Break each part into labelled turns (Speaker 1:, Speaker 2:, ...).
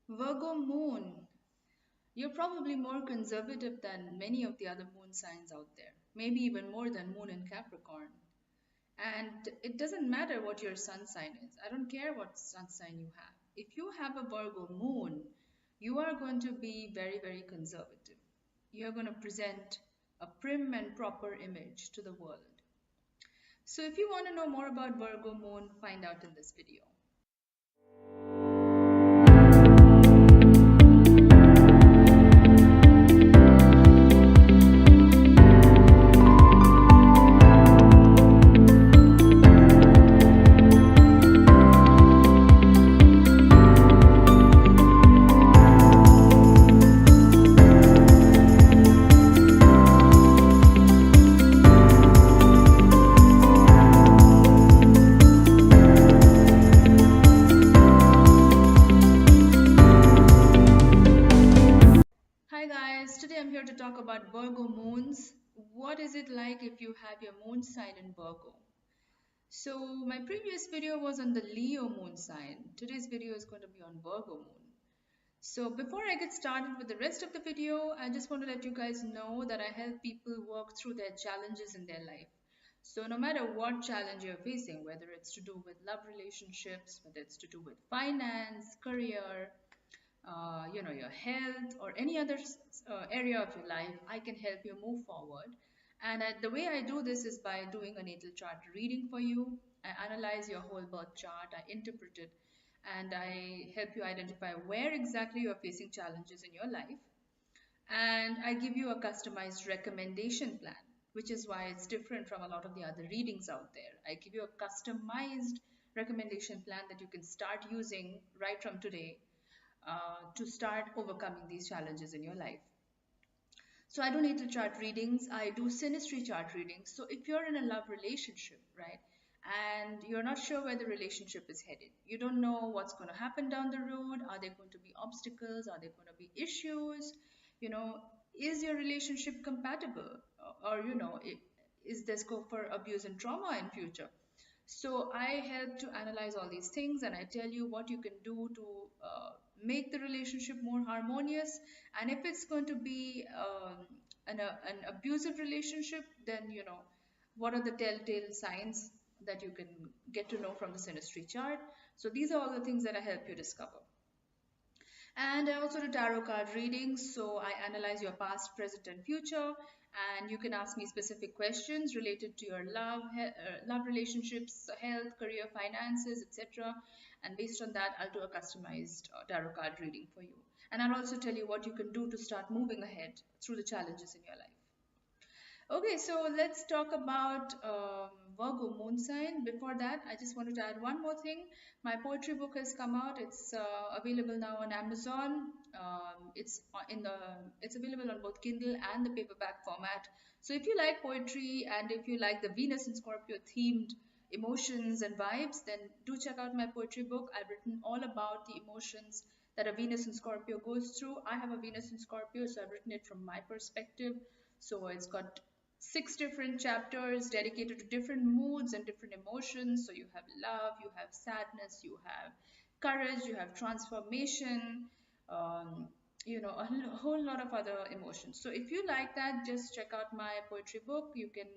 Speaker 1: Virgo moon. You're probably more conservative than many of the other moon signs out there, maybe even more than moon in Capricorn. And it doesn't matter what your sun sign is. I don't care what sun sign you have. If you have a Virgo moon, you are going to be very, very conservative. You're going to present a prim and proper image to the world. So if you want to know more about Virgo moon, find out in this video. Hi guys, today I'm here to talk about Virgo moons. What is it like if you have your moon sign in Virgo? So, my previous video was on the Leo moon sign. Today's video is going to be on Virgo moon. So, before I get started with the rest of the video, I just want to let you guys know that I help people work through their challenges in their life. So, no matter what challenge you're facing, whether it's to do with love relationships, whether it's to do with finance, career, your health or any other area of your life, I can help you move forward. And the way I do this is by doing a natal chart reading for you. I analyze your whole birth chart, I interpret it, and I help you identify where exactly you're facing challenges in your life. And I give you a customized recommendation plan, which is why it's different from a lot of the other readings out there. I give you a customized recommendation plan that you can start using right from today to start overcoming these challenges in your life. So I don't need to chart readings. I do synastry chart readings. So if you're in a love relationship, right, and you're not sure where the relationship is headed, you don't know what's going to happen down the road. Are there going to be obstacles? Are there going to be issues? You know, is your relationship compatible? Or is there scope for abuse and trauma in future? So I help to analyze all these things and I tell you what you can do to make the relationship more harmonious. And if it's going to be an abusive relationship, then what are the telltale signs that you can get to know from the synastry chart. So these are all the things that I help you discover. And I also do tarot card readings. So I analyze your past, present, and future. And you can ask me specific questions related to your love relationships, health, career, finances, etc. And based on that, I'll do a customized tarot card reading for you. And I'll also tell you what you can do to start moving ahead through the challenges in your life. Okay, so let's talk about Virgo moon sign. Before that, I just wanted to add one more thing. My poetry book has come out. It's available now on Amazon. It's available on both Kindle and the paperback format. So if you like poetry and if you like the Venus and Scorpio themed emotions and vibes, then do check out my poetry book. I've written all about the emotions that a Venus and Scorpio goes through. I have a Venus and Scorpio, so I've written it from my perspective. So it's got 6 different chapters dedicated to different moods and different emotions. So you have love, you have sadness, you have courage, you have transformation, um, a whole lot of other emotions. So if you like that, just check out my poetry book. You can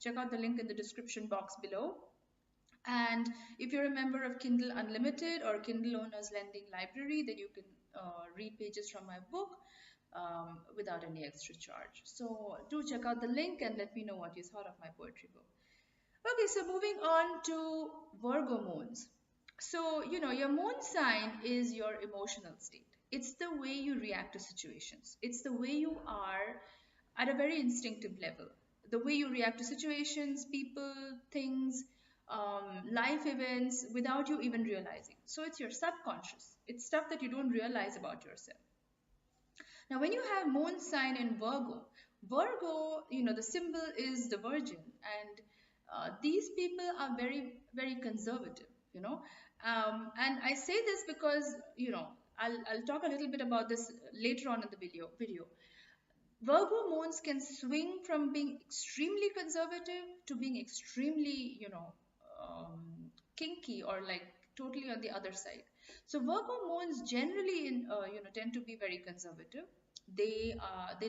Speaker 1: check out the link in the description box below. And if you're a member of Kindle Unlimited or Kindle Owners Lending Library, then you can read pages from my book without any extra charge. So do check out the link and let me know what you thought of my poetry book. Okay, so moving on to Virgo moons. So, your moon sign is your emotional state. It's the way you react to situations. It's the way you are at a very instinctive level. The way you react to situations, people, things, life events without you even realizing. So it's your subconscious. It's stuff that you don't realize about yourself. Now, when you have moon sign in Virgo, the symbol is the Virgin, and these people are very, very conservative, And I say this because, I'll talk a little bit about this later on in the video. Virgo moons can swing from being extremely conservative to being extremely, kinky or like totally on the other side. So Virgo moons generally tend to be very conservative. They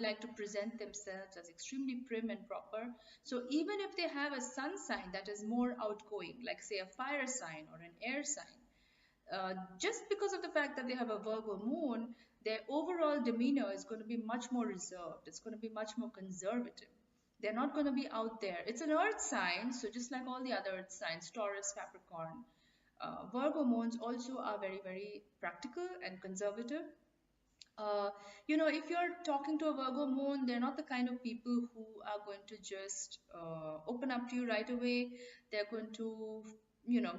Speaker 1: like to present themselves as extremely prim and proper. So even if they have a sun sign that is more outgoing, like say a fire sign or an air sign, just because of the fact that they have a Virgo moon, their overall demeanor is going to be much more reserved. It's going to be much more conservative. They're not going to be out there. It's an earth sign, so just like all the other earth signs, Taurus, Capricorn, Virgo moons also are very, very practical and conservative. uh, if you're talking to a Virgo moon, they're not the kind of people who are going to just open up to you right away. They're going to, you know,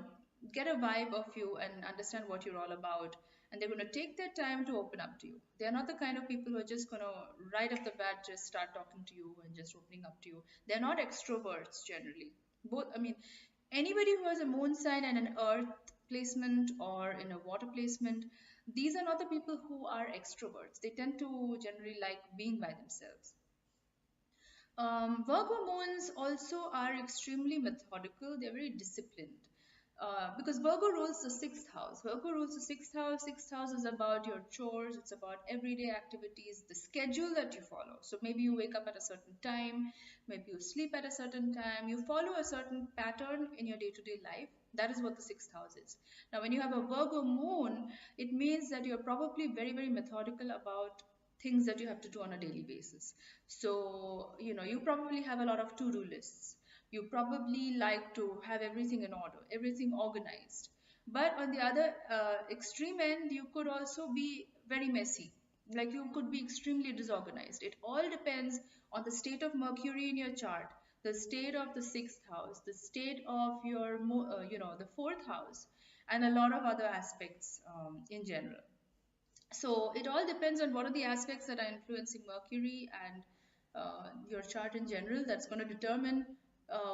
Speaker 1: get a vibe of you and understand what you're all about. And they're going to take their time to open up to you. They're not the kind of people who are just going to, right off the bat, just start talking to you and just opening up to you. They're not extroverts generally. Anybody who has a moon sign and an earth placement or in a water placement, these are not the people who are extroverts. They tend to generally like being by themselves. Virgo moons also are extremely methodical. They're very disciplined. Because Virgo rules the sixth house. Virgo rules the sixth house. Sixth house is about your chores. It's about everyday activities, the schedule that you follow. So maybe you wake up at a certain time. Maybe you sleep at a certain time. You follow a certain pattern in your day-to-day life. That is what the sixth house is. Now, when you have a Virgo moon, it means that you're probably very, very methodical about things that you have to do on a daily basis. So, you probably have a lot of to-do lists. You probably like to have everything in order, everything organized. But on the other extreme end, you could also be very messy. Like you could be extremely disorganized. It all depends on the state of Mercury in your chart, the state of the sixth house, the state of your, the fourth house, and a lot of other aspects in general. So it all depends on what are the aspects that are influencing Mercury and your chart in general. That's going to determine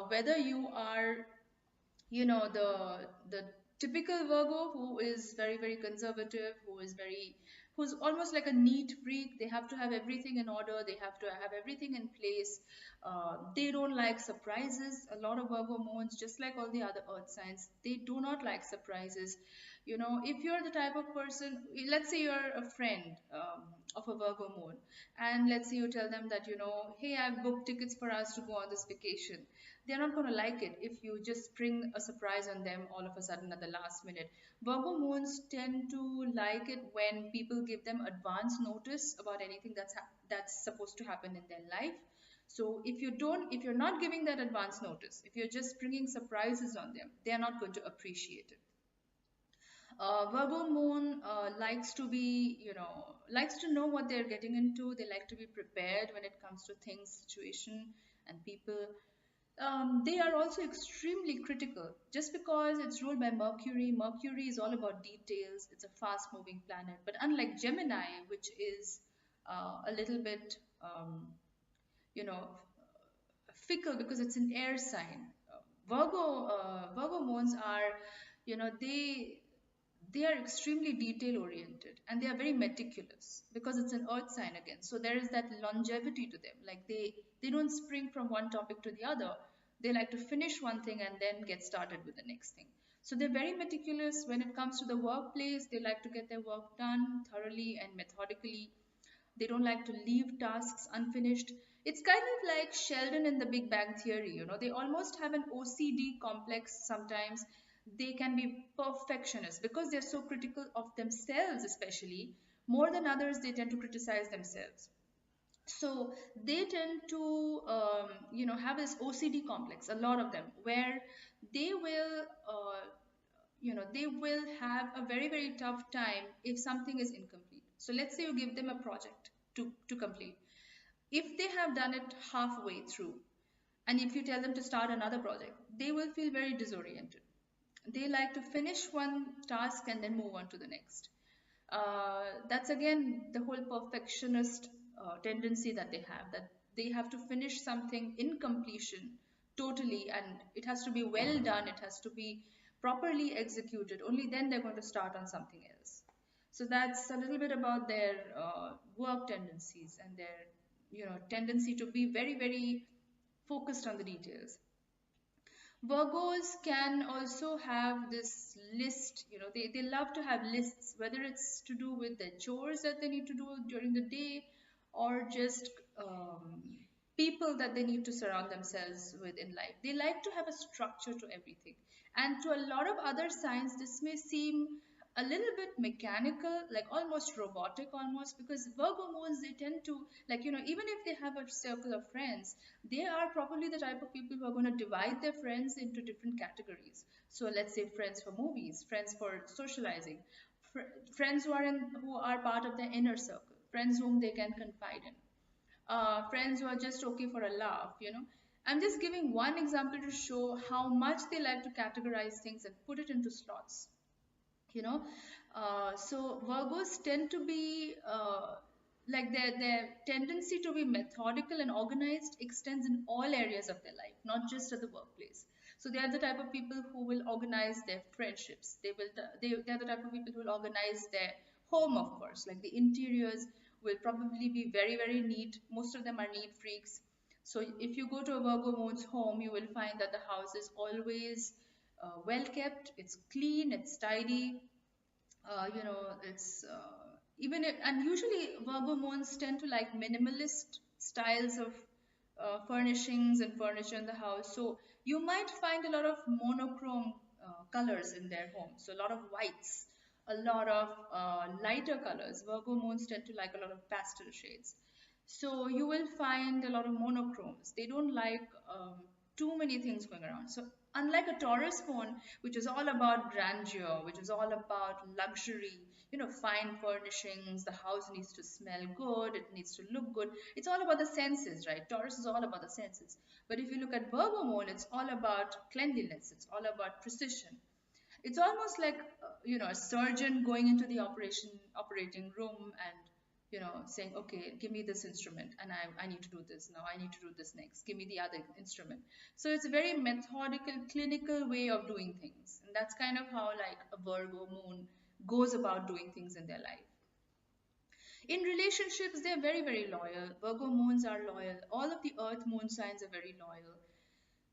Speaker 1: whether you are, the typical Virgo who is very, very conservative, who's almost like a neat freak. They have to have everything in order. They have to have everything in place. They don't like surprises. A lot of Virgo moons, just like all the other earth signs, they do not like surprises. If you're the type of person, let's say you're a friend of a Virgo moon, and let's say you tell them that, hey, I've booked tickets for us to go on this vacation. They're not going to like it if you just spring a surprise on them all of a sudden at the last minute. Virgo moons tend to like it when people give them advance notice about anything that's supposed to happen in their life. So if you're not giving that advance notice, if you're just springing surprises on them, they are not going to appreciate it. Virgo moon likes to know what they're getting into. They like to be prepared when it comes to things, situation, and people. They are also extremely critical. Just because it's ruled by Mercury, Mercury is all about details. It's a fast moving planet. But unlike Gemini, which is a little bit, you know, fickle because it's an air sign, Virgo moons are, you know, they are extremely detail oriented and they are very meticulous because it's an earth sign again, so there is that longevity to them. Like they don't spring from one topic to the other. They like to finish one thing and then get started with the next thing. So they're very meticulous when it comes to the workplace. They like to get their work done thoroughly and methodically. They don't like to leave tasks unfinished. It's kind of like Sheldon in the Big Bang Theory, they almost have an OCD complex sometimes. They can be perfectionists because they're so critical of themselves, especially more than others, they tend to criticize themselves. So they tend to, have this OCD complex, a lot of them, where they will, they will have a very, very tough time if something is incomplete. So let's say you give them a project to complete. If they have done it halfway through, and if you tell them to start another project, they will feel very disoriented. They like to finish one task and then move on to the next. That's again the whole perfectionist tendency that they have, that they have to finish something in completion totally, and it has to be well done, it has to be properly executed. Only then they're going to start on something else. So that's a little bit about their work tendencies and their tendency to be very, very focused on the details. Virgos can also have this list, they love to have lists, whether it's to do with the chores that they need to do during the day or just um, people that they need to surround themselves with in life. They like to have a structure to everything. And to a lot of other signs, this may seem a little bit mechanical, like almost robotic almost, because Virgo moons, they tend to, like, even if they have a circle of friends, they are probably the type of people who are going to divide their friends into different categories. So let's say friends for movies, friends for socializing, friends who are part of their inner circle, friends whom they can confide in, friends who are just okay for a laugh. I'm just giving one example to show how much they like to categorize things and put it into slots you know so Virgos tend to be like their tendency to be methodical and organized extends in all areas of their life, not just at the workplace. So they are the type of people who will organize their friendships. They're the type of people who will organize their home, of course. Like the interiors will probably be very, very neat. Most of them are neat freaks. So if you go to a Virgo moon's home, you will find that the house is always well kept, it's clean, it's tidy. It's even if, and usually Virgo moons tend to like minimalist styles of furnishings and furniture in the house. So you might find a lot of monochrome colors in their home. So a lot of whites, a lot of lighter colors. Virgo moons tend to like a lot of pastel shades. So you will find a lot of monochromes. They don't like too many things going around. So unlike a Taurus moon, which is all about grandeur, which is all about luxury, fine furnishings, the house needs to smell good, it needs to look good. It's all about the senses, right? Taurus is all about the senses. But if you look at Virgo moon, it's all about cleanliness, it's all about precision. It's almost like a surgeon going into the operating room and saying, okay, give me this instrument and I need to do this now, I need to do this next, give me the other instrument. So it's a very methodical, clinical way of doing things, and that's kind of how like a Virgo moon goes about doing things in their life. In relationships, they're very, very loyal. Virgo moons are loyal. All of the earth moon signs are very loyal.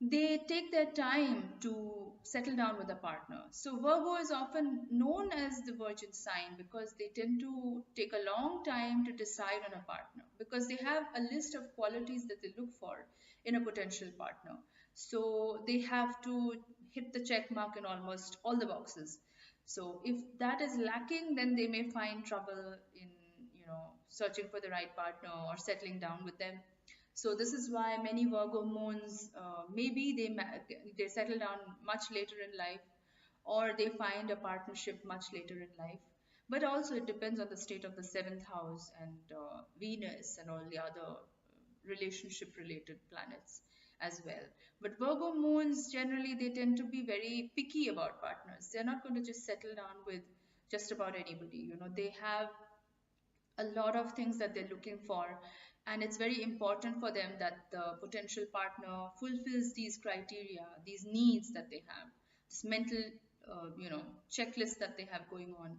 Speaker 1: They take their time to settle down with a partner. So Virgo is often known as the virgin sign because they tend to take a long time to decide on a partner, because they have a list of qualities that they look for in a potential partner. So they have to hit the check mark in almost all the boxes. So if that is lacking, then they may find trouble in searching for the right partner or settling down with them. So this is why many Virgo moons, maybe they settle down much later in life, or they find a partnership much later in life. But also it depends on the state of the seventh house and Venus and all the other relationship related planets as well. But Virgo moons generally, they tend to be very picky about partners. They're not going to just settle down with just about anybody. They have a lot of things that they're looking for, and it's very important for them that the potential partner fulfills these criteria, these needs that they have, this mental checklist that they have going on.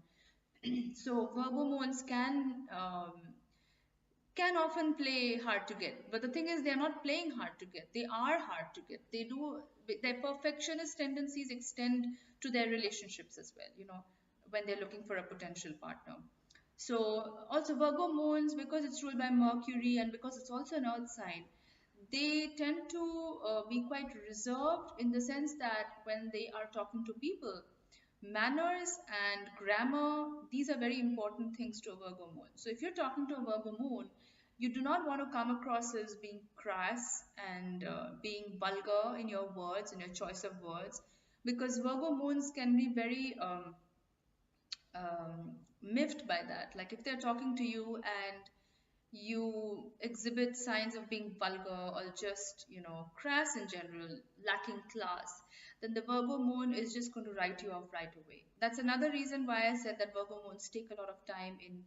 Speaker 1: So Virgo moons can often play hard to get, but the thing is they're not playing hard to get, they are hard to get. Their perfectionist tendencies extend to their relationships as well, when they're looking for a potential partner. So also Virgo moons, because it's ruled by Mercury and because it's also an earth sign, they tend to be quite reserved, in the sense that when they are talking to people, manners and grammar, these are very important things to a Virgo moon. So if you're talking to a Virgo moon, you do not want to come across as being crass and being vulgar in your words, in your choice of words, because Virgo moons can be very miffed by that. Like if they're talking to you and you exhibit signs of being vulgar or just, crass in general, lacking class, then the Virgo moon is just going to write you off right away. That's another reason why I said that Virgo moons take a lot of time in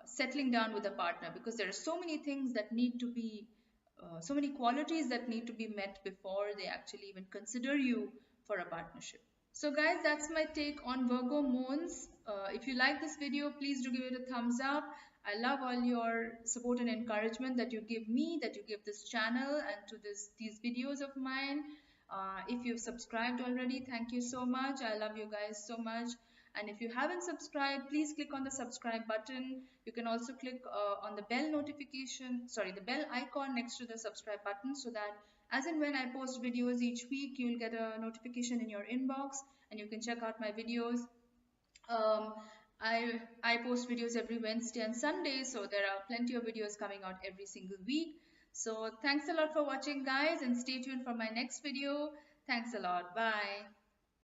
Speaker 1: settling down with a partner, because there are so many things that need to be, so many qualities that need to be met before they actually even consider you for a partnership. So guys, that's my take on Virgo moons. If you like this video, please do give it a thumbs up. I love all your support and encouragement that you give me, that you give this channel and to these videos of mine. If you've subscribed already, thank you so much. I love you guys so much. And if you haven't subscribed, please click on the subscribe button. You can also click on the bell notification, sorry, the bell icon next to the subscribe button, so that as and when I post videos each week, you'll get a notification in your inbox and you can check out my videos. um, I post videos every Wednesday and Sunday, so there are plenty of videos coming out every single week. So thanks a lot for watching, guys, and stay tuned for my next video. Thanks a lot. Bye.